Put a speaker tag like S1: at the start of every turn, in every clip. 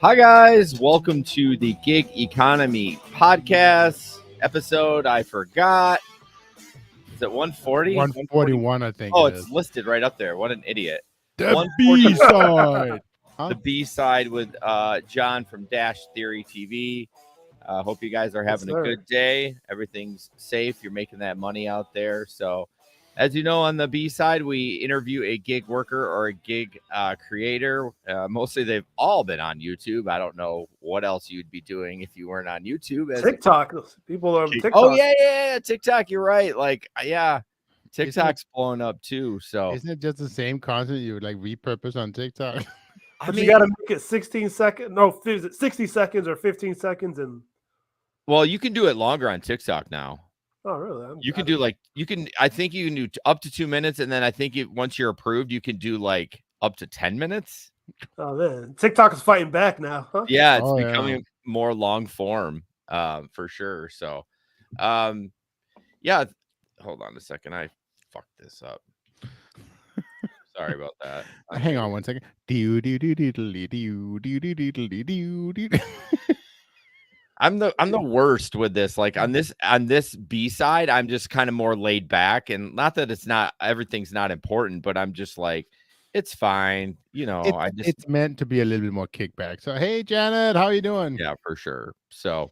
S1: Hi, guys. Welcome to the Gig Economy Podcast episode. I forgot. Is it 140?
S2: 141, I think.
S1: Oh,
S2: it
S1: it's
S2: is.
S1: listed right up there. What an idiot.
S2: The
S1: 140
S2: B-side. Huh?
S1: The B side with John from Dash Theory TV. Hope you guys are having a good day. Everything's safe. You're making that money out there. So, as you know, on the B side, we interview a gig worker or a gig creator. Mostly, they've all been on YouTube. I don't know what else you'd be doing if you weren't on YouTube.
S3: TikTok. People are on TikTok.
S1: Oh, yeah. TikTok. You're right. TikTok's blowing up too. So,
S2: Isn't it just the same content you would repurpose on TikTok?
S3: But you got to make it 16 seconds. No, is it 60 seconds or 15 seconds? And
S1: well, you can do it longer on TikTok now.
S3: Oh, really?
S1: I think you can do up to 2 minutes. And then I think once you're approved, you can do up to 10 minutes.
S3: Oh, man. TikTok is fighting back now, huh?
S1: Yeah, it's becoming more long form for sure. So, yeah. Hold on a second. I fucked this up. Sorry about that.
S2: Hang on one second.
S1: I'm the worst with this. Like on this B side, I'm just kind of more laid back, and not that everything's not important, but I'm just like, it's fine,
S2: it's meant to be a little bit more kickback. So hey, Janet, how are you doing?
S1: Yeah, for sure. So,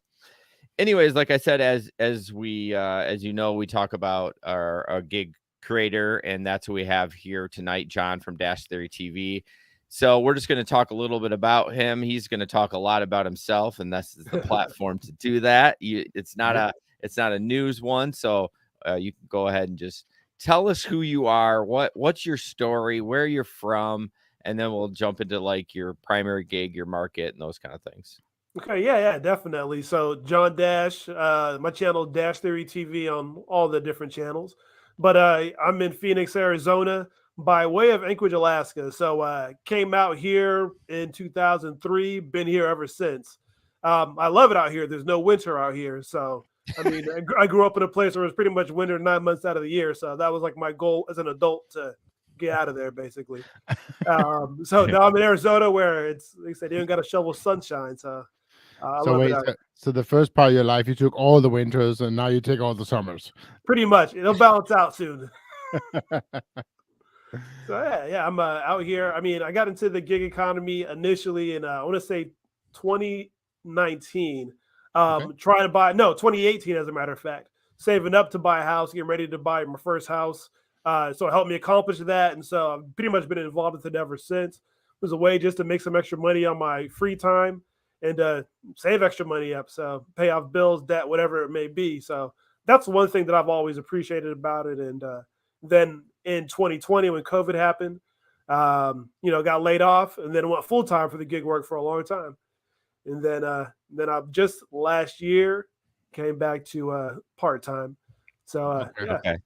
S1: anyways, like I said, as you know, we talk about our gig creator, and that's who we have here tonight, John from Dash Theory TV. So we're just going to talk a little bit about him. He's going to talk a lot about himself, and this is the platform to do that. It's not a news one, so you can go ahead and just tell us who you are, what's your story, where you're from, and then we'll jump into your primary gig, your market, and those kind of things.
S3: Okay, yeah, definitely. So John Dash, my channel Dash Theory TV on all the different channels, but I'm in Phoenix, Arizona, by way of Anchorage, Alaska. So came out here in 2003, been here ever since. I love it out here. There's no winter out here. So, I mean, I grew up in a place where it was pretty much winter 9 months out of the year. So that was my goal as an adult to get out of there, basically. So now I'm in Arizona where it's, like I said, you don't got to shovel sunshine. So
S2: so the first part of your life, you took all the winters and now you take all the summers.
S3: Pretty much. It'll balance out soon. So yeah, I'm out here. I mean, I got into the gig economy initially in I want to say 2019. Trying to buy 2018 as a matter of fact, saving up to buy a house, getting ready to buy my first house. So it helped me accomplish that, and so I've pretty much been involved with it ever since. It was a way just to make some extra money on my free time and save extra money up, so pay off bills, debt, whatever it may be. So that's one thing that I've always appreciated about it. And then in 2020, when COVID happened, got laid off and then went full time for the gig work for a long time. And then I just last year came back to part time. So
S1: okay.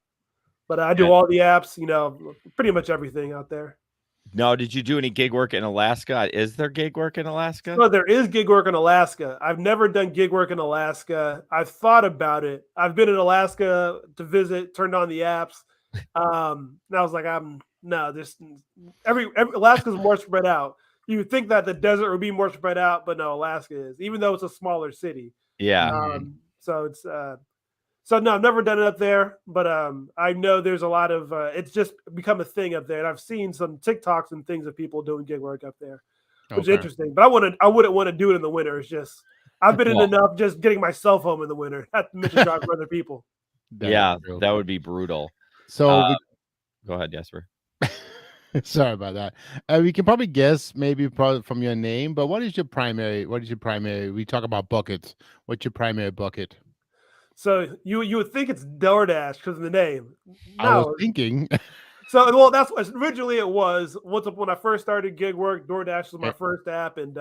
S3: But I do all the apps, pretty much everything out there.
S1: No, did you do any gig work in Alaska? Is there gig work in Alaska?
S3: No, there is gig work in Alaska. I've never done gig work in Alaska. I've thought about it. I've been in Alaska to visit, turned on the apps. And I was like, Alaska's more spread out. You would think that the desert would be more spread out, but no, Alaska is, even though it's a smaller city.
S1: Yeah.
S3: So it's no, I've never done it up there, but I know there's a lot of it's just become a thing up there, and I've seen some TikToks and things of people doing gig work up there, which is interesting. But I wouldn't want to do it in the winter. It's just I've been in enough just getting myself home in the winter. Not to mention drive for other people.
S1: That would be brutal.
S2: So
S1: go ahead, Jesper.
S2: Sorry about that. We can probably guess maybe from your name, but what is your primary? We talk about buckets. What's your primary bucket?
S3: So you would think it's DoorDash because of the name. No.
S2: I was thinking.
S3: So that's what originally it was. When I first started gig work, DoorDash was my first app, and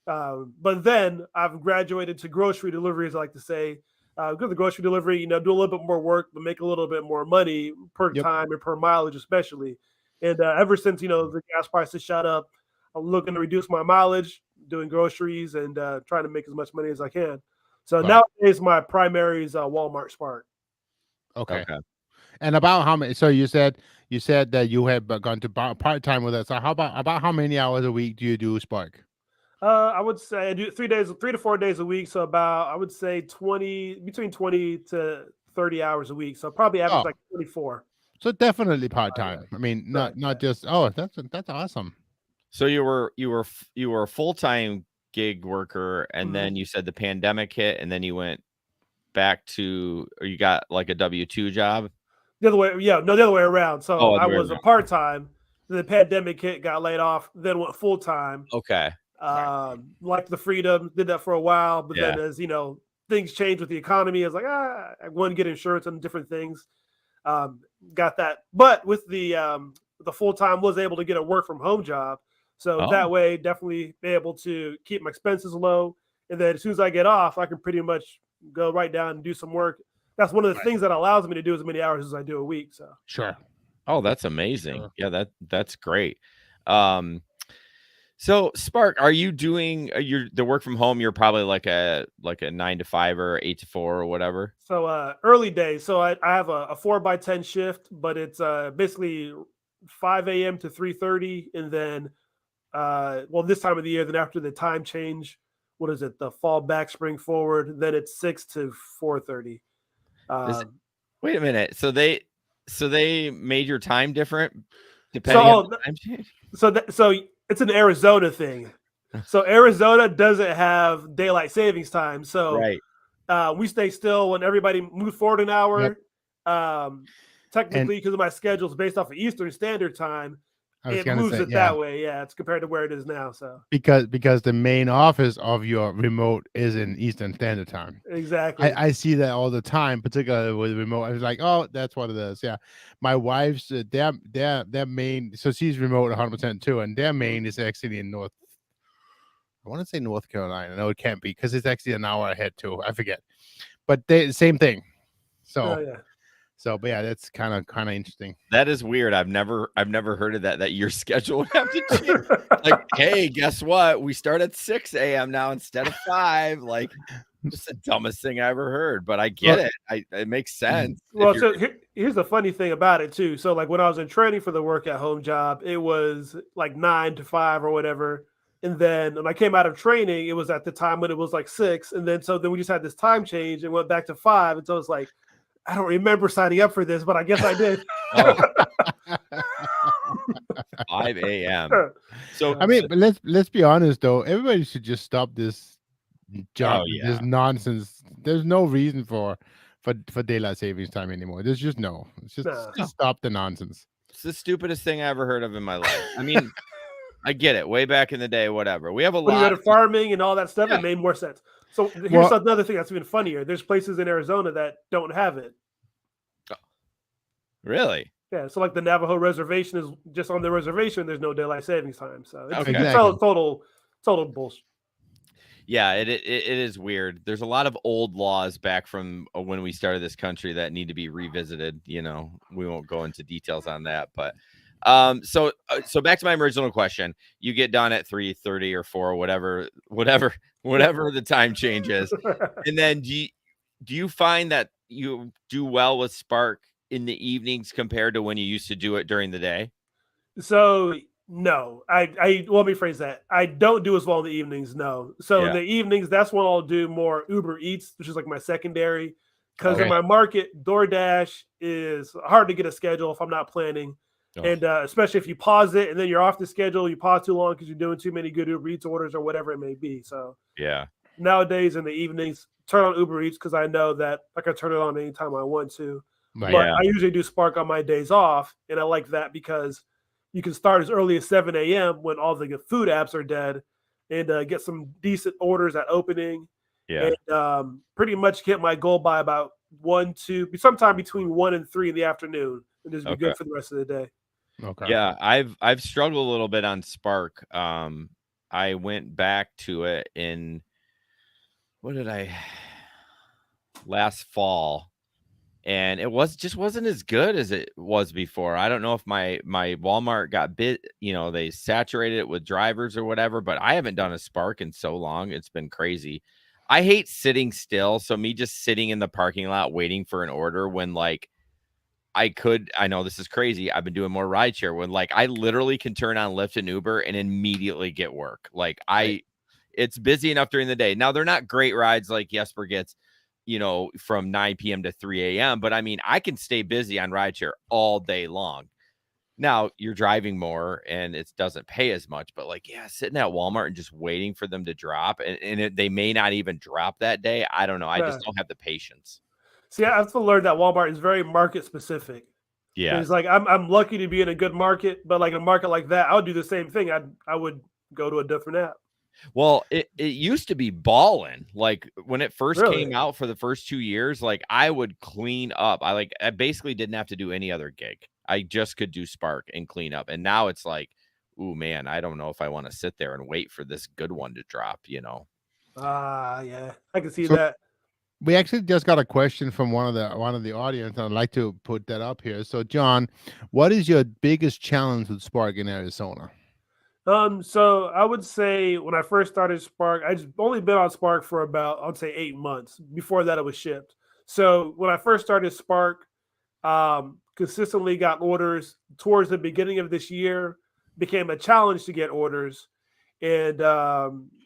S3: but then I've graduated to grocery delivery, as I like to say. Go to the grocery delivery, do a little bit more work, but make a little bit more money per time and per mileage, especially. And ever since the gas prices shot up, I'm looking to reduce my mileage, doing groceries, and trying to make as much money as I can. So nowadays, my primary is Walmart Spark.
S2: Okay. And about how many? So you said that you have gone to part time with us. So how about how many hours a week do you do Spark?
S3: I would say I do 3 to 4 days a week. So about, I would say between 20 to 30 hours a week. So probably average
S2: Oh,
S3: like 24.
S2: so definitely part-time. I mean,
S3: Right.
S2: not just, oh, that's awesome.
S1: So you were a full-time gig worker, and
S3: Mhm.
S1: then you said the pandemic hit, and then you went back to, or you got like a W-2 job.
S3: The other way, yeah, no, the other way around. So
S1: Oh,
S3: I
S1: other way
S3: was a
S1: around.
S3: part-time, then the pandemic hit, got laid off, then went full-time.
S1: Okay.
S3: Liked the freedom, did that for a while, but
S1: Yeah.
S3: then as things changed with the economy, I was like, I want to get insurance and different things. Got that, but with the full-time, was able to get a work from home job, so
S1: Oh.
S3: that way definitely be able to keep my expenses low, and then as soon as I get off, I can pretty much go right down and do some work. That's one of the
S2: Right.
S3: things that allows me to do as many hours as I do a week. So
S2: Sure.
S1: Oh, that's amazing.
S2: Sure.
S1: Yeah, that's great. So Spark, are you doing the work from home? You're probably like a 9 to 5 or 8 to 4 or whatever.
S3: So early days. So I have a 4 by 10 shift, but it's basically 5 a.m. to 3:30, and then this time of the year, then after the time change, what is it? The fall back, spring forward, then it's 6 to 4:30.
S1: Is it- Wait a minute. So they made your time different depending
S3: So
S1: on the time change?
S3: so it's an Arizona thing. So Arizona doesn't have daylight savings time. So
S1: Right.
S3: we stay still when everybody moves forward an hour. Technically, because of my schedule is based off of Eastern Standard Time,
S2: I was
S3: it
S2: gonna
S3: moves
S2: say,
S3: it
S2: yeah,
S3: that way. Yeah, it's compared to where it is now. So
S2: because the main office of your remote is in Eastern Standard Time.
S3: exactly.
S2: I see that all the time, particularly with remote. I was like, oh, that's what it is. Yeah, my wife's their main, so she's remote 100% too, and their main is actually in North. I want to say North Carolina. No, it can't be because it's actually an hour ahead too. I forget, but they same thing.
S3: Oh yeah.
S2: But yeah, that's kind of interesting.
S1: That is weird. I've never heard of that your schedule would have to change. Like, hey, guess what? We start at 6 a.m. now instead of 5. Like, just the dumbest thing I ever heard, but I get it. It makes sense.
S3: Well, so here's the funny thing about it too. So like when I was in training for the work at home job, it was like 9 to 5 or whatever. And then when I came out of training, it was at the time when it was like 6. And then we just had this time change and went back to 5. And so it's like, I don't remember signing up for this, but I guess I did.
S1: 5 a.m. So
S2: I mean, but let's be honest though. Everybody should just stop this job, this nonsense. There's no reason for daylight savings time anymore. There's just no. It's just stop the nonsense.
S1: It's the stupidest thing I ever heard of in my life. I mean, I get it. Way back in the day, whatever. We have a
S3: When you
S1: lot
S3: go to farming and all that stuff,
S1: Yeah.
S3: it made more sense. So here's another thing that's even funnier. There's places in Arizona that don't have it.
S1: Really?
S3: Yeah, so like the Navajo reservation is just on the reservation. There's no daylight savings time, so it's
S1: Okay.
S3: total bullshit.
S1: Yeah, it is weird. There's a lot of old laws back from when we started this country that need to be revisited. You know, we won't go into details on that, but so back to my original question. You get done at 3:30 or 4, whatever the time change is, and then do you find that you do well with Spark in the evenings compared to when you used to do it during the day?
S3: So no, I let me phrase that. I don't do as well in the evenings. No, so in the evenings, that's when I'll do more Uber Eats, which is like my secondary. Because in my market, DoorDash is hard to get a schedule if I'm not planning. And especially if you pause it and then you're off the schedule, you pause too long because you're doing too many good Uber Eats orders or whatever it may be. So nowadays in the evenings, turn on Uber Eats because I know that I can turn it on anytime I want to.
S2: Right.
S3: But I usually do Spark on my days off, and I like that because you can start as early as 7 a.m. when all the food apps are dead, and get some decent orders at opening.
S1: Yeah,
S3: and pretty much hit my goal by about 1, 2, sometime between 1 and 3 in the afternoon, and just be good for the rest of the day.
S2: Okay.
S1: Yeah, I've struggled a little bit on Spark. I went back to it in last fall, and it wasn't as good as it was before. I don't know if my Walmart got they saturated it with drivers or whatever, but I haven't done a Spark in so long. It's been crazy. I hate sitting still, so me just sitting in the parking lot waiting for an order when like I know this is crazy. I've been doing more rideshare when like I literally can turn on Lyft and Uber and immediately get work. Like It's busy enough during the day. Now they're not great rides like Jesper gets, from 9 p.m. to 3 a.m. But I mean, I can stay busy on rideshare all day long. Now you're driving more and it doesn't pay as much, but sitting at Walmart and just waiting for them to drop and they may not even drop that day. I don't know. I just don't have the patience.
S3: See, I have to learn that Walmart is very market specific.
S1: Yeah.
S3: It's like, I'm lucky to be in a good market, but like a market like that, I would do the same thing. I would go to a different app.
S1: Well, it used to be Ballin. Like when it first came out for the first 2 years, like I would clean up. I basically didn't have to do any other gig. I just could do Spark and clean up. And now it's like, ooh, man, I don't know if I want to sit there and wait for this good one to drop,
S3: Yeah, I can see that.
S2: We actually just got a question from one of the audience. I'd like to put that up here. So, John, what is your biggest challenge with Spark in Arizona?
S3: So I would say when I first started Spark, I just only been on Spark for about, I'd say 8 months. Before that, it was shipped. So when I first started Spark, consistently got orders towards the beginning of this year, became a challenge to get orders. And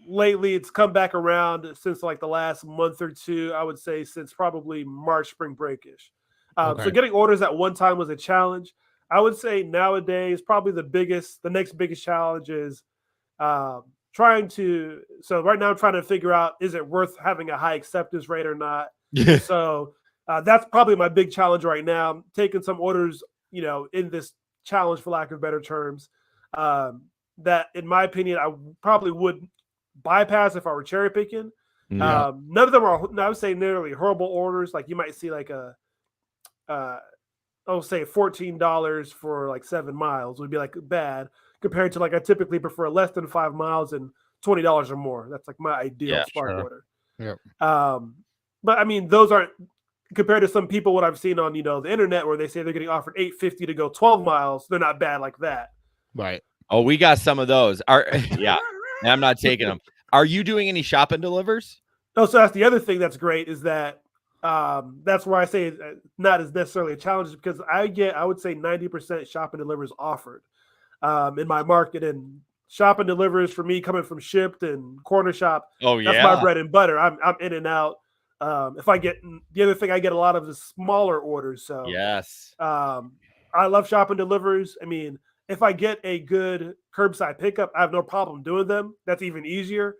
S3: lately it's come back around since like the last month or two, I would say since probably March, spring breakish. So getting orders at one time was a challenge. I would say nowadays, probably the next biggest challenge is so right now I'm trying to figure out, is it worth having a high acceptance rate or not? So that's probably my big challenge right now. I'm taking some orders, in this challenge, for lack of better terms, that in my opinion, I probably would bypass if I were cherry picking.
S2: Yeah.
S3: None of them are, I would say, nearly horrible orders. Like you might see like I'll say $14 for like 7 miles would be like bad compared to like I typically prefer less than 5 miles and $20 or more. That's like my ideal Spark order.
S2: Yeah.
S3: But I mean, those aren't compared to some people what I've seen on the internet where they say they're getting offered $8.50 to go 12 miles. They're not bad like that.
S2: Right.
S1: Oh, we got some of those. Yeah. I'm not taking them. Are you doing any shop and delivers?
S3: No, so that's the other thing that's great is that that's where I say not as necessarily a challenge because I would say 90% shop and delivers offered in my market, and shop and delivers for me coming from Shipt and Corner Shop.
S1: Oh,
S3: that's my bread and butter. I'm in and out. If I get the other thing I get a lot of is smaller orders. So
S1: yes,
S3: I love shop and delivers. I mean, if I get a good curbside pickup, I have no problem doing them. That's even easier.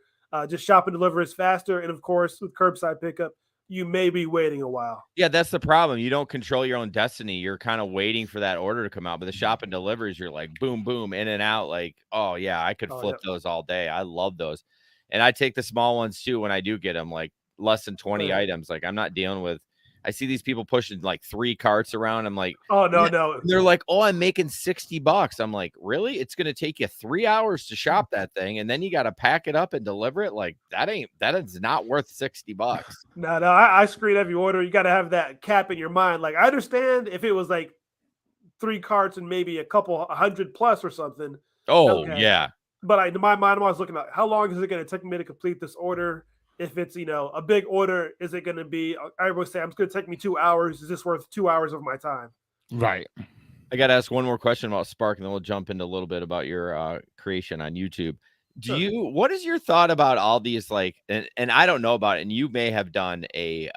S3: Just shop and deliver is faster, and of course with curbside pickup, you may be waiting a while.
S1: Yeah, that's the problem. You don't control your own destiny. You're kind of waiting for that order to come out. But the shop and delivers, you're like, boom, boom, in and out. Like, oh, yeah, I could flip those all day. I love those. And I take the small ones, too, when I do get them, like less than 20 items. Like, I'm not dealing with – I see these people pushing, like, 3 carts around. I'm like –
S3: oh, no.
S1: They're like, oh, I'm making $60. I'm like, really? It's going to take you 3 hours to shop that thing, and then you got to pack it up and deliver it? Like, that is not worth $60.
S3: No, I screen every order. You got to have that cap in your mind. Like, I understand if it was like 3 carts and maybe a couple 100 plus or something.
S1: Oh, yeah.
S3: But in my mind, I'm always looking at how long is it going to take me to complete this order? If it's, a big order, is it going to be, I would say, it's going to take me 2 hours. Is this worth 2 hours of my time?
S2: Right.
S1: I got to ask one more question about Spark, and then we'll jump into a little bit about your creation on YouTube. What is your thought about all these, like, and I don't know about it, and you may have done a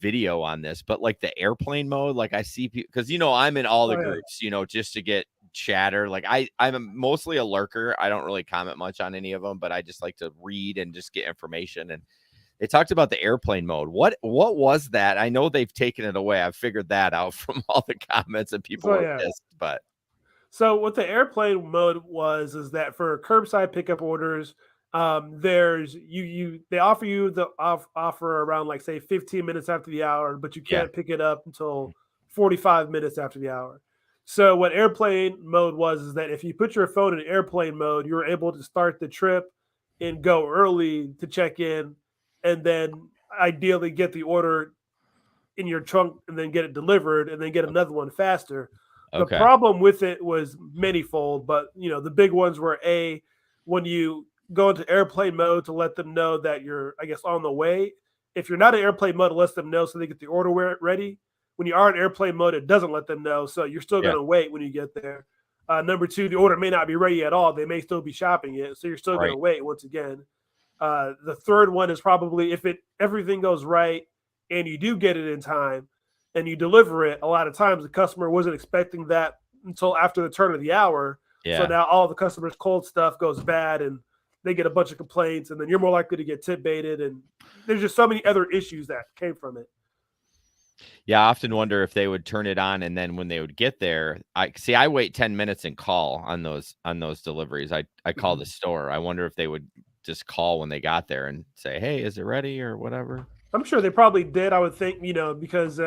S1: video on this, but like the airplane mode, like I see people, because, I'm in all the groups, just to get chatter. Like I'm mostly a lurker. I don't really comment much on any of them, but I just like to read and just get information. And they talked about the airplane mode. What was that? I know they've taken it away. I've figured that out from all the comments and people were pissed, but.
S3: So what the airplane mode is that for curbside pickup orders, there's they offer you the offer around like say 15 minutes after the hour, but you can't pick it up until 45 minutes after the hour. So what airplane mode is that if you put your phone in airplane mode, you're able to start the trip and go early to check in, and then ideally get the order in your trunk and then get it delivered and then get another one faster. The problem with it was manyfold, but the big ones were when you go into airplane mode to let them know that you're, I guess, on the way. If you're not in airplane mode, it lets them know so they get the order ready. When you are in airplane mode, it doesn't let them know, so you're still going to wait when you get there. Number 2, the order may not be ready at all. They may still be shopping it, so you're still going to wait once again. The third one is probably if everything goes right and you do get it in time and you deliver it. A lot of times the customer wasn't expecting that until after the turn of the hour.
S1: Yeah.
S3: So now all the customers' cold stuff goes bad and they get a bunch of complaints, and then you're more likely to get tip baited. And there's just so many other issues that came from it.
S1: Yeah, I often wonder if they would turn it on, and then when they would get there, I wait 10 minutes and call on those deliveries. I call the store. I wonder if they would just call when they got there and say, "Hey, is it ready?" or whatever.
S3: I'm sure they probably did. I would think, because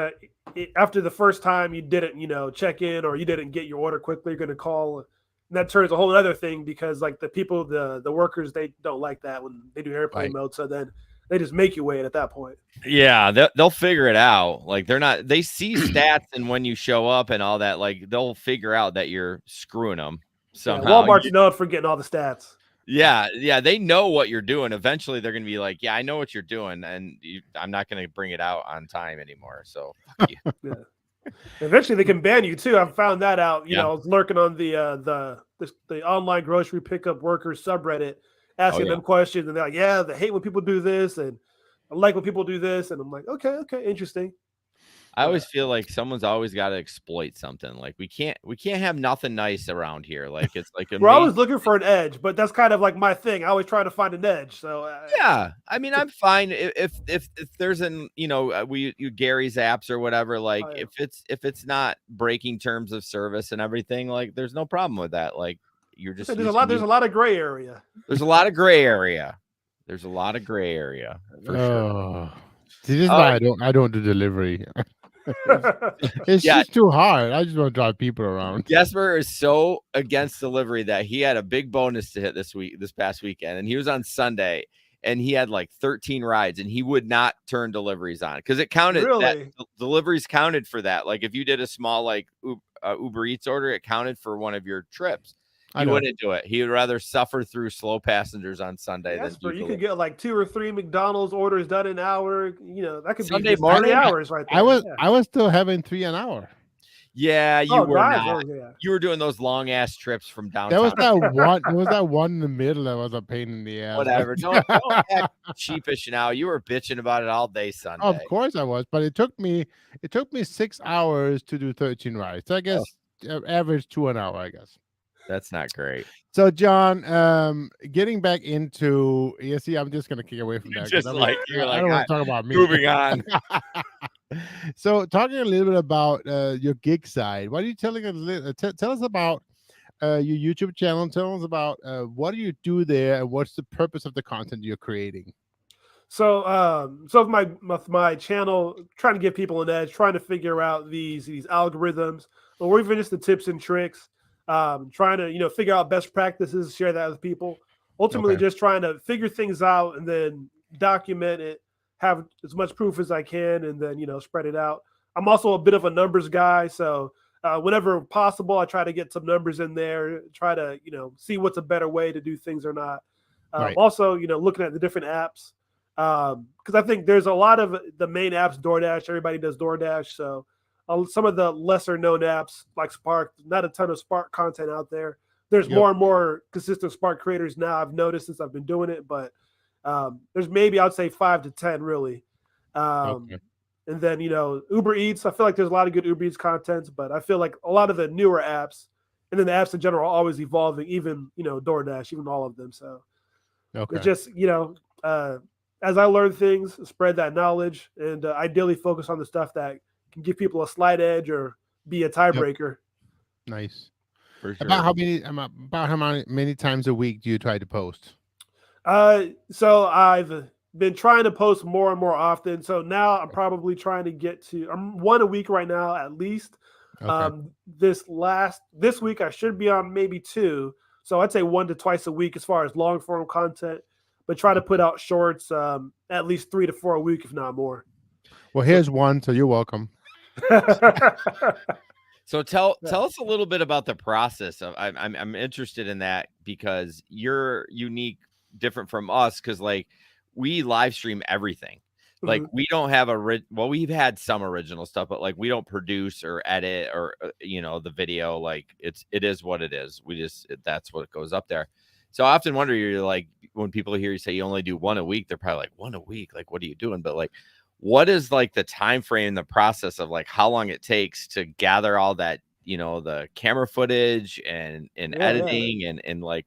S3: after the first time you didn't, check in or you didn't get your order quickly, you're going to call. And that turns a whole other thing because like the people, the workers, they don't like that when they do airplane mode. So then they just make you wait at that point.
S1: Yeah, they'll figure it out. Like they see stats and when you show up and all that, like they'll figure out that you're screwing them somehow.
S3: Yeah, Walmart's known for getting all the stats.
S1: Yeah, they know what you're doing. Eventually, they're going to be like, "Yeah, I know what you're doing, and I'm not going to bring it out on time anymore." So, fuck you.
S3: Yeah. Eventually, they can ban you too. I found that out. I was lurking on the online grocery pickup workers subreddit, asking them questions, and they're like, "Yeah, they hate when people do this, and I like when people do this." And I'm like, "Okay, interesting."
S1: I always feel like someone's always got to exploit something. Like we can't have nothing nice around here. Like it's like
S3: we're always looking for an edge, but that's kind of like my thing. I always try to find an edge. So
S1: yeah, I mean, I'm fine if there's Gary's apps or whatever. Like if it's not breaking terms of service and everything, like there's no problem with that. Like you're just
S3: there's a lot of gray area.
S1: There's a lot of gray area. There's a lot of gray area for sure.
S2: See, this is why I don't do delivery. It's just too hard. I just want to drive people around.
S1: Jesper is so against delivery that he had a big bonus to hit this past weekend, and he was on Sunday, and he had like 13 rides, and he would not turn deliveries on because it counted.
S3: Really?
S1: That deliveries counted for that. Like if you did a small like Uber Eats order, it counted for one of your trips. He wouldn't do it. He would rather suffer through slow passengers on Sunday than do
S3: you could get like 2 or 3 McDonald's orders done an hour. That could
S1: Sunday
S3: be
S1: morning
S3: 3 hours right there.
S2: I was still having 3 an hour.
S1: Yeah, you were not. You were doing those long ass trips from downtown.
S2: There was that one in the middle that was a pain in the ass.
S1: Whatever. Don't act cheapish now. You were bitching about it all day Sunday.
S2: Of course I was, but it took me 6 hours to do 13 rides. So I guess average 2 an hour, I guess.
S1: That's not great.
S2: So, John, getting back into see, I'm just gonna kick away from that. I don't want to talk about me.
S1: Moving on.
S2: So, talking a little bit about your gig side, what are you telling us? Tell us about your YouTube channel. Tell us about what do you do there, and what's the purpose of the content you're creating.
S3: So, my channel, trying to give people an edge, trying to figure out these algorithms, or even just the tips and tricks. Trying to, figure out best practices, share that with people. Ultimately, just trying to figure things out and then document it, have as much proof as I can, and then, spread it out. I'm also a bit of a numbers guy. So whenever possible, I try to get some numbers in there, try to, see what's a better way to do things or not. Also, looking at the different apps, because I think there's a lot of the main apps, DoorDash, everybody does DoorDash. So some of the lesser known apps like Spark, not a ton of Spark content out there. There's more and more consistent Spark creators now. I've noticed since I've been doing it, but there's maybe I'd say 5 to 10 really. And then, Uber Eats, I feel like there's a lot of good Uber Eats content, but I feel like a lot of the newer apps and then the apps in general are always evolving, even, DoorDash, even all of them. So it's just, as I learn things, spread that knowledge and ideally focus on the stuff that can give people a slight edge or be a tiebreaker.
S2: Nice.
S1: For sure.
S2: About how many times a week do you try to post?
S3: So I've been trying to post more and more often. So now I'm probably trying to get to one a week right now at least. This week I should be on maybe 2. So I'd say 1 to twice a week as far as long form content, but try to put out shorts at least 3 to 4 a week, if not more.
S2: Well, here's one, so you're welcome.
S1: So tell us a little bit about the process of I'm interested in that because you're unique, different from us because like we live stream everything. Like we don't have we've had some original stuff, but like we don't produce or edit or the video. Like it is what it is. That's what goes up there. So I often wonder, you're like, when people hear you say you only do one a week, they're probably like, one a week, like, what are you doing? But like, what is like the time frame, the process of like how long it takes to gather all that, the camera footage and
S3: Yeah.
S1: editing and like,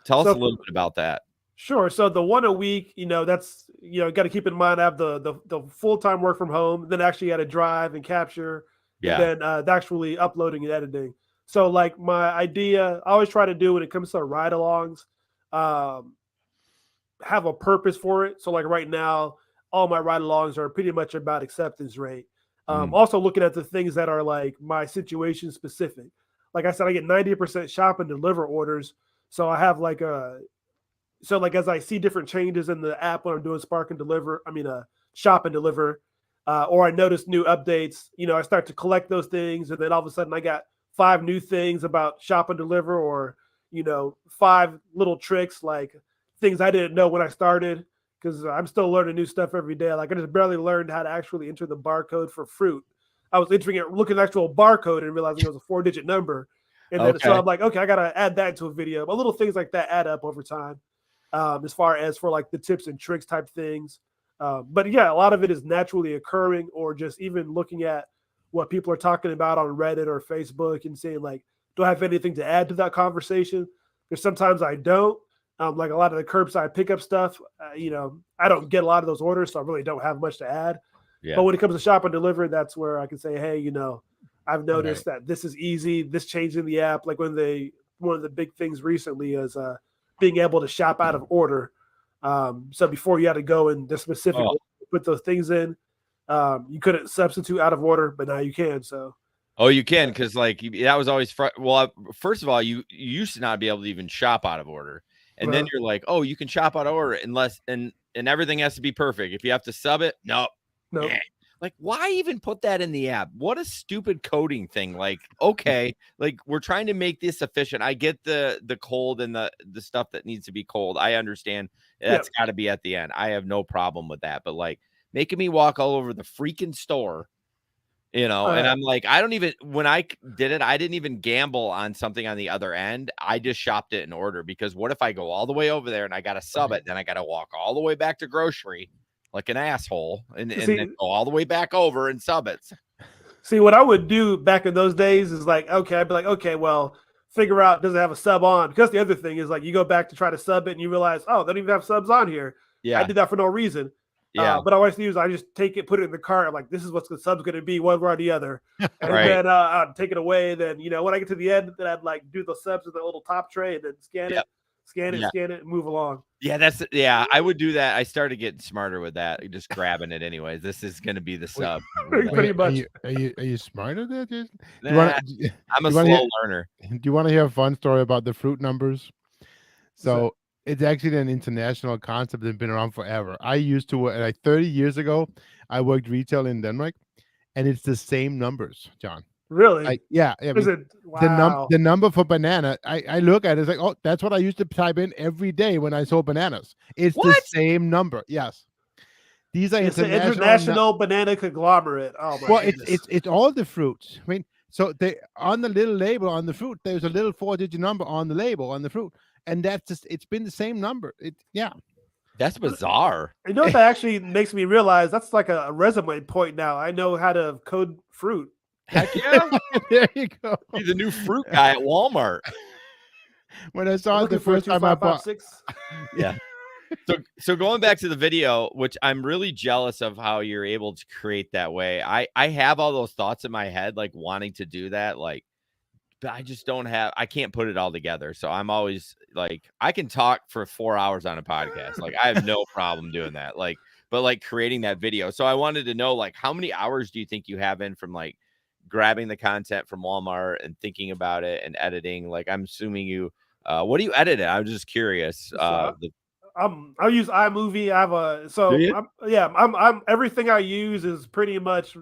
S1: tell us a
S3: So
S1: little bit about that.
S3: sure. So the one a week, that's got to keep in mind I have the full-time work from home, then actually got to drive and capture, and
S1: Yeah.
S3: then actually uploading and editing. So like my idea, I always try to do when it comes to ride-alongs, um, have a purpose for it. So like right now, all my ride-alongs are pretty much about acceptance rate.
S1: Mm.
S3: Also looking at the things that are like my situation specific. Like I said, I get 90% shop and deliver orders. So I have like as I see different changes in the app when I'm doing shop and deliver, or I notice new updates, I start to collect those things, and then all of a sudden I got 5 new things about shop and deliver, or 5 little tricks, like things I didn't know when I started, because I'm still learning new stuff every day. Like I just barely learned how to actually enter the barcode for fruit. I was entering it, looking at the actual barcode, and realizing it was a 4-digit number. And then so
S1: Okay.
S3: I'm like, okay, I gotta add that to a video. But little things like that add up over time, as far as for like the tips and tricks type things. But yeah, a lot of it is naturally occurring, or just even looking at what people are talking about on Reddit or Facebook and saying like, do I have anything to add to that conversation? Because sometimes I don't. Like a lot of the curbside pickup stuff, I don't get a lot of those orders, so I really don't have much to add.
S1: Yeah.
S3: But when it comes to shop and deliver, that's where I can say, hey, I've noticed
S2: Right.
S3: that this is easy. This changed in the app. Like one of the big things recently is being able to shop out of order. So before you had to go in the specific order, put those things in. You couldn't substitute out of order, but now you can. So
S1: Oh, you can, because like that was always first of all, you used to not be able to even shop out of order, and then you're like, oh, you can shop out of order unless and everything has to be perfect. If you have to sub it, no. Like, why even put that in the app? What a stupid coding thing. Like, okay, like we're trying to make this efficient. I get the cold and the stuff that needs to be cold. I understand that's got to be at the end. I have no problem with that. But like making me walk all over the freaking store, and I'm like, when I did it, I didn't even gamble on something on the other end. I just shopped it in order, because what if I go all the way over there and I got to sub it, then I got to walk all the way back to grocery like an asshole and then go all the way back over and sub it.
S3: See, what I would do back in those days is like, okay, I'd be like, okay, well, figure out, does it have a sub on? Because the other thing is like, you go back to try to sub it and you realize, oh, they don't even have subs on here.
S1: Yeah.
S3: I did that for no reason.
S1: Yeah.
S3: But I always use, I just take it, put it in the cart. I'm like, this is what the sub's going to be, one way or the other. And then I'd take it away. Then, when I get to the end, then I'd like do the subs in the little top tray and then scan it, and move along.
S1: Yeah, I would do that. I started getting smarter with that, just grabbing it anyways. This is going to be the sub.
S3: Pretty much.
S2: Are you smart at that, Jason?
S1: I'm a slow learner.
S2: Do you want to hear a fun story about the fruit numbers? So it's actually an international concept that's been around forever. I used to work, like 30 years ago, I worked retail in Denmark, and it's the same numbers, John.
S3: Really?
S2: Like, yeah.
S3: Wow.
S2: The number for banana, I look at it, it's like, oh, that's what I used to type in every day when I saw bananas. It's the same number. Yes. These are
S3: international banana conglomerate. Oh my goodness.
S2: It's all the fruits. I mean, so they on the little label on the fruit, there's a little 4-digit number on the label on the fruit, and that's just, it's been the same number.
S1: That's bizarre.
S3: You know what that actually makes me realize? That's like a resume point now. I know how to code fruit.
S1: Heck yeah.
S2: There you go.
S1: He's a new fruit guy at Walmart.
S2: When I saw it the first time I bought.
S1: Yeah. So going back to the video, which I'm really jealous of how you're able to create that way. I have all those thoughts in my head, like wanting to do that, like, but I just I can't put it all together. So I'm always like, I can talk for 4 hours on a podcast. Like I have no problem doing that. Like, but like creating that video. So I wanted to know, like, how many hours do you think you have in from like grabbing the content from Walmart and thinking about it and editing? Like, I'm assuming you, what do you edit it? I'm just curious.
S3: I use iMovie. I have I'm everything I use is pretty much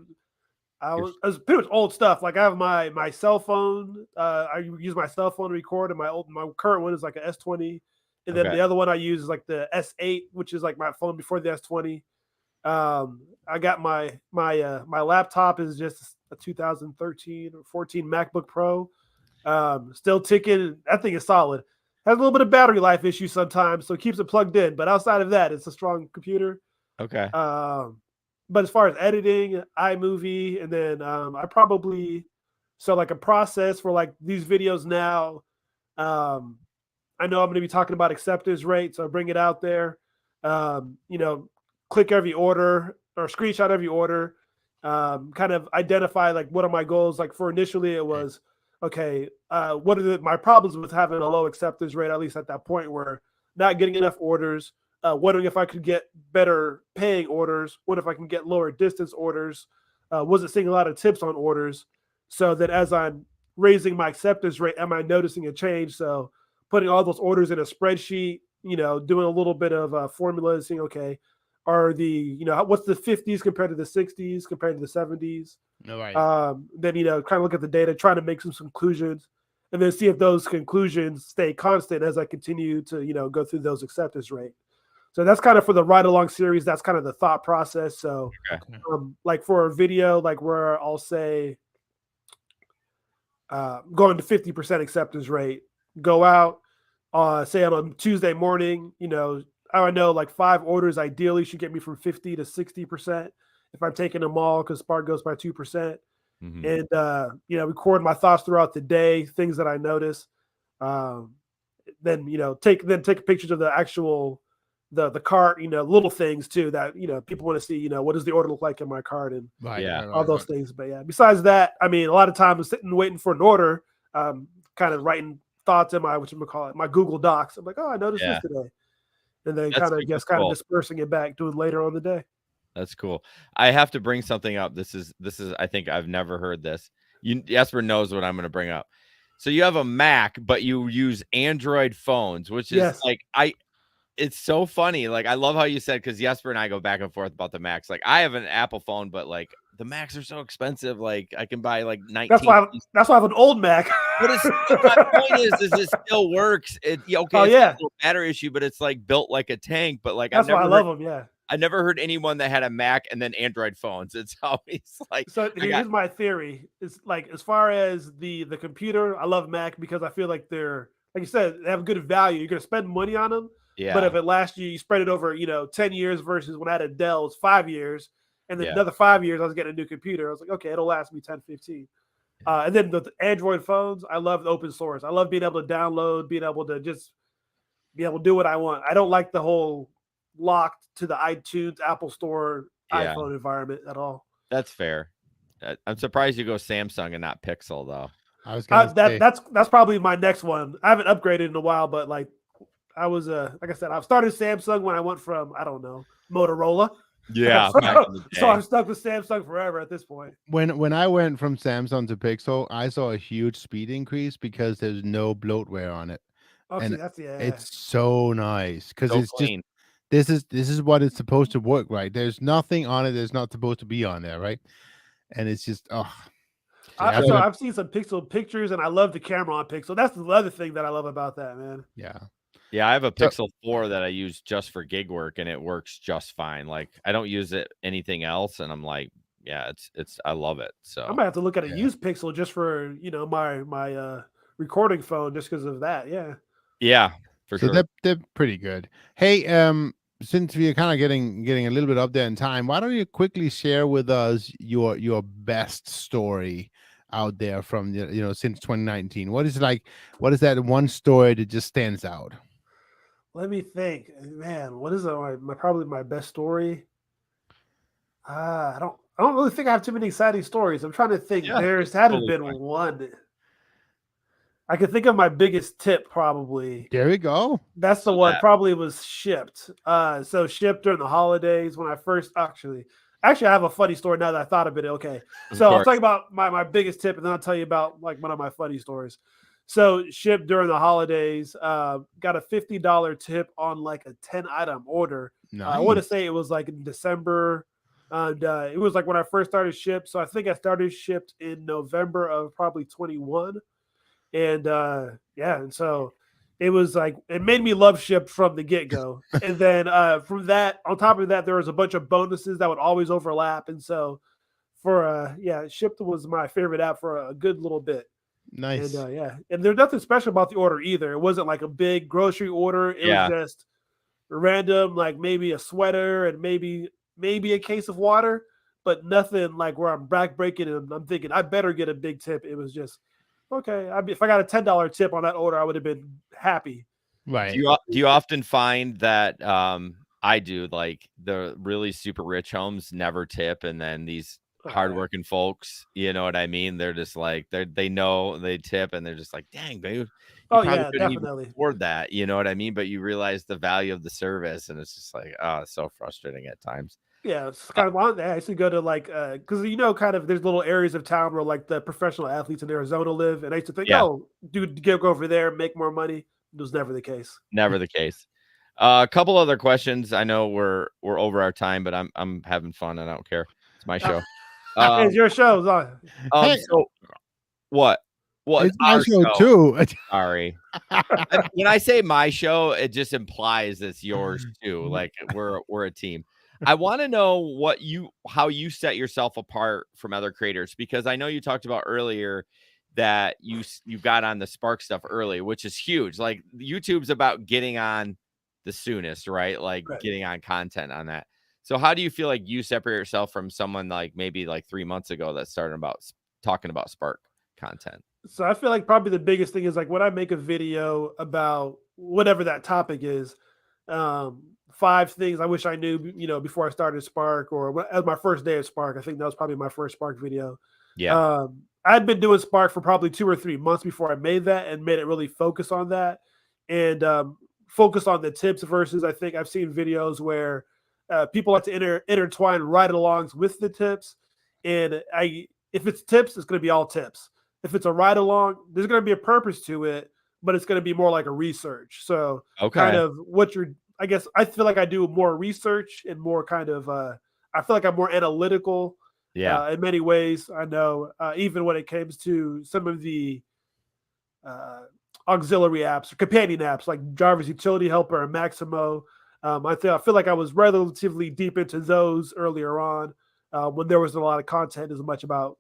S3: it's pretty much old stuff. Like I have my cell phone. I use my cell phone to record, and my current one is like an S20, and then the other one I use is like the S8, which is like my phone before the S20. I got my laptop is just a 2013 or 14 MacBook Pro. Still ticking. That thing is solid. has a little bit of battery life issues sometimes, so it keeps it plugged in. But outside of that, it's a strong computer.
S1: Okay.
S3: But as far as editing, iMovie, and then I probably like a process for like these videos now. I know I'm going to be talking about acceptance rate, so I bring it out there. Click every order or screenshot every order. Kind of identify like what are my goals. Like for initially, it was okay. What are my problems with having a low acceptance rate? At least at that point, where not getting enough orders. Wondering if I could get better paying orders. What if I can get lower distance orders? Wasn't seeing a lot of tips on orders. So that as I'm raising my acceptance rate, am I noticing a change? So putting all those orders in a spreadsheet, doing a little bit of formula and seeing, okay, are what's the 50s compared to the 60s compared to the 70s?
S2: No, right.
S3: Then, kind of look at the data, trying to make some conclusions, and then see if those conclusions stay constant as I continue to, go through those acceptance rate. So that's kind of for the ride along series. That's kind of the thought process. So like for a video, like where I'll say going to 50% acceptance rate, go out, say on a Tuesday morning, I know like 5 orders ideally should get me from 50 to 60% if I'm taking them all, because Spark goes by 2%.
S1: Mhm.
S3: And, record my thoughts throughout the day, things that I notice. Then, take pictures of the actual, the cart, little things too that, people want to see, what does the order look like in my cart and all those things. But yeah, besides that, I mean, a lot of times I'm sitting waiting for an order, kind of writing thoughts in my, my Google Docs. I'm like, oh, I noticed this today. And then kind of dispersing it back, doing later on the day.
S1: That's cool. I have to bring something up. This is, I think I've never heard this. Jesper knows what I'm going to bring up. So you have a Mac, but you use Android phones, which is it's so funny. Like, I love how you said, because Jesper and I go back and forth about the Macs. Like, I have an Apple phone, but like the Macs are so expensive. Like, I can buy like 19.
S3: That's why I have an old Mac.
S1: But it's my point is it still works. It's a little battery issue, but it's like built like a tank. But like,
S3: that's why I love them. Yeah.
S1: I never heard anyone that had a Mac and then Android phones. It's always like.
S3: So here's my theory. It's like, as far as the computer, I love Mac because I feel like they're, like you said, they have good value. You're gonna spend money on them.
S1: Yeah.
S3: But if it lasts you spread it over, 10 years versus when I had a Dell, it's 5 years. And then another 5 years, I was getting a new computer. I was like, okay, it'll last me 10, 15. And then the Android phones, I love the open source. I love being able to download, being able to just be able to do what I want. I don't like the whole locked to the iTunes, Apple Store, iPhone environment at all.
S1: That's fair. I'm surprised you go Samsung and not Pixel, though.
S2: I was gonna say.
S3: That's probably my next one. I haven't upgraded in a while, but like, I was like I said, I've started Samsung when I went from, I don't know, Motorola.
S1: Yeah.
S3: So I'm stuck with Samsung forever at this point.
S2: When I went from Samsung to Pixel, I saw a huge speed increase because there's no bloatware on it.
S3: Oh,
S2: and
S3: see,
S2: it's so nice because
S1: So
S2: it's
S1: clean.
S2: just this is what it's supposed to work, right? There's nothing on it that's not supposed to be on there, right? And it's just
S3: I've seen some Pixel pictures, and I love the camera on Pixel. That's the other thing that I love about that, man.
S1: Yeah, I have a Pixel 4 that I use just for gig work, and it works just fine. Like, I don't use it anything else, and I'm like, yeah, it's I love it. So
S3: I might have to look at a used Pixel just for my recording phone, just because of that.
S1: Yeah, for sure.
S2: They're pretty good. Hey, since we're kind of getting a little bit up there in time, why don't you quickly share with us your best story out there from since 2019? What is that one story that just stands out?
S3: Let me think, man. What is probably my best story? I don't really think I have too many exciting stories. I'm trying to think. There's hadn't been one. I can think of my biggest tip probably.
S2: There we go.
S3: That's the one. Probably was Shipt. So Shipt during the holidays when I first actually I have a funny story now that I thought of it. Okay, so I'll tell you about my biggest tip, and then I'll tell you about like one of my funny stories. So Shipt during the holidays, got a $50 tip on like a 10-item order.
S2: Nice.
S3: I want to say it was like in December, and it was like when I first started Shipt. So I think I started Shipt in November of probably 21, and and so it was like it made me love Shipt from the get-go. And then from that, on top of that, there was a bunch of bonuses that would always overlap, and so for Shipt was my favorite app for a good little bit.
S2: Nice.
S3: And and there's nothing special about the order either. It wasn't like a big grocery order. It was just random, like maybe a sweater and maybe a case of water, but nothing like where I'm backbreaking and I'm thinking I better get a big tip. It was just okay. If I got a $10 tip on that order, I would have been happy.
S2: Right.
S1: Do you often find that I do, like the really super rich homes never tip, and then these hardworking folks, you know what I mean? They're just like they know they tip, and they're just like, dang, babe.
S3: Oh
S1: probably
S3: yeah,
S1: couldn't even
S3: definitely.
S1: afford that, you know what I mean? But you realize the value of the service, and it's just like, oh, it's so frustrating at times.
S3: Yeah, it's kind of I used to go to like because kind of there's little areas of town where like the professional athletes in Arizona live, and I used to think,
S1: Yeah.
S3: oh, dude, go over there, make more money. It was never the case.
S1: Never the case. A couple other questions. I know we're over our time, but I'm having fun. And I don't care. It's my show.
S3: It's your show, Zon.
S2: Hey.
S1: So what? Well,
S2: It's my
S1: our
S2: show too.
S1: Sorry. When I say my show, it just implies it's yours too. Like we're a team. I want to know how you set yourself apart from other creators, because I know you talked about earlier that you got on the Spark stuff early, which is huge. Like YouTube's about getting on the soonest, right? Like getting on content on that. So how do you feel like you separate yourself from someone like maybe like 3 months ago that started talking about Spark content?
S3: So I feel like probably the biggest thing is like when I make a video about whatever that topic is, 5 things I wish I knew, before I started Spark, or as my first day of Spark. I think that was probably my first Spark video.
S1: Yeah.
S3: I'd been doing Spark for probably 2 or 3 months before I made that and made it really focus on that and focus on the tips versus I think I've seen videos where people like to intertwine ride-alongs with the tips. And if it's tips, it's going to be all tips. If it's a ride-along, there's going to be a purpose to it, but it's going to be more like a research. So kind of I guess I feel like I do more research and more kind of, I feel like I'm more analytical.
S1: Yeah.
S3: In many ways, I know, even when it comes to some of the auxiliary apps or companion apps like Driver's Utility Helper and Maximo, I feel like I was relatively deep into those earlier on when there wasn't a lot of content as much about,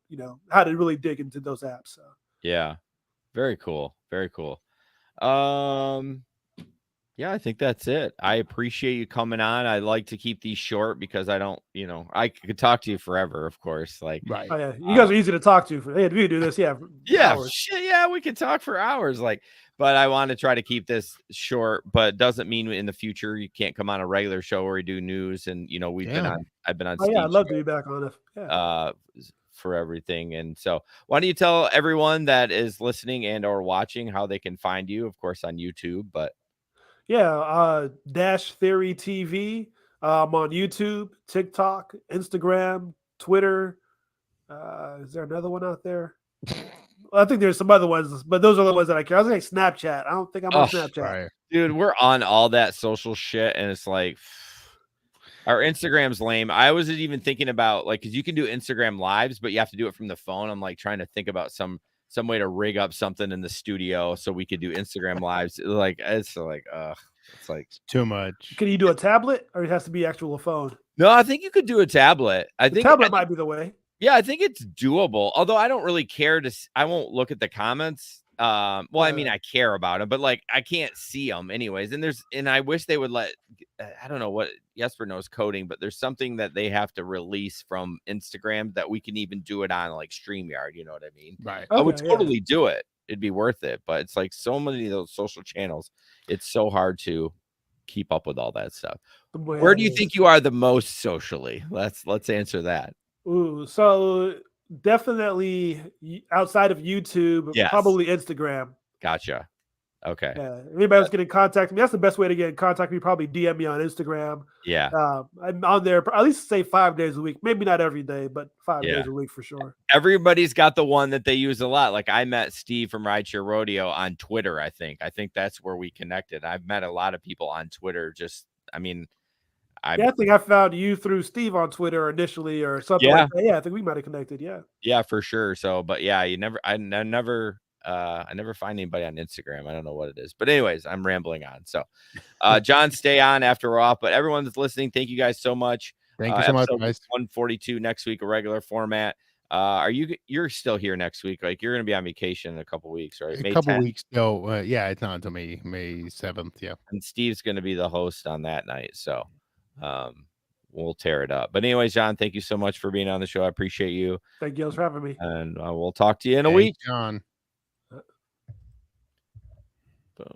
S3: how to really dig into those apps. So.
S1: Yeah. Very cool. Very cool. Yeah, I think that's it. I appreciate you coming on. I like to keep these short because I don't, I could talk to you forever, of course. Like,
S2: right.
S3: Oh, yeah. You guys are easy to talk to. Hey, if you do this,
S1: yeah,
S3: hours.
S1: shit, yeah, we could talk for hours. Like, but I want to try to keep this short, but it doesn't mean in the future you can't come on a regular show where we do news. And, I've been on.
S3: Oh, yeah, I'd love to be back on it. Yeah.
S1: For everything. And so why don't you tell everyone that is listening and or watching how they can find you, of course, on YouTube, but
S3: Dash Theory TV. I'm on YouTube, TikTok, Instagram, Twitter. Is there another one out there? I think there's some other ones, but those are the ones that I care. I was like Snapchat. I don't think I'm on Snapchat.
S2: Right.
S1: Dude, we're on all that social shit, and it's like our Instagram's lame. I wasn't even thinking about because you can do Instagram lives, but you have to do it from the phone. I'm like trying to think about some way to rig up something in the studio so we could do Instagram lives. It's like
S2: too much.
S3: Can you do a tablet or it has to be actual phone?
S1: No, I think you could do a tablet. I think
S3: tablet might be the way.
S1: Yeah, I think it's doable. Although I don't really care I won't look at the comments. I mean, I care about them, but I can't see them anyways. And I wish they would I don't know what Jesper knows coding, but there's something that they have to release from Instagram that we can even do it on StreamYard. You know what I mean?
S2: Right.
S1: I would totally do it. It'd be worth it. But it's like so many of those social channels. It's so hard to keep up with all that stuff. Where do you think you are the most socially? Let's answer that.
S3: Ooh, so definitely outside of YouTube, probably Instagram.
S1: Gotcha. Okay.
S3: Yeah. If anybody else get in contact with me, that's the best way to get in contact with me. Probably DM me on Instagram.
S1: Yeah.
S3: I'm on there at least say 5 days a week. Maybe not every day, but 5 days a week for sure.
S1: Everybody's got the one that they use a lot. Like I met Steve from Rideshare Rodeo on Twitter. I think that's where we connected. I've met a lot of people on Twitter. I think
S3: I found you through Steve on Twitter initially or something like that. Yeah, I think we might have connected. Yeah.
S1: Yeah, for sure. So, but yeah, I never find anybody on Instagram. I don't know what it is, but anyways, I'm rambling on. So, John, stay on after we're off, but everyone that's listening, thank you guys so much.
S2: Thank you so much, guys.
S1: 142 next week, a regular format. You're still here next week? Like you're gonna be on vacation in a couple weeks, right?
S2: A
S1: May
S2: couple
S1: 10th?
S2: weeks. No, yeah, it's not until May 7th. Yeah.
S1: And Steve's gonna be the host on that night, so we'll tear it up. But anyways, John, thank you so much for being on the show. I appreciate you,
S3: Thank you guys for having me.
S1: and we'll talk to you in a
S2: Thanks,
S1: week.
S2: John.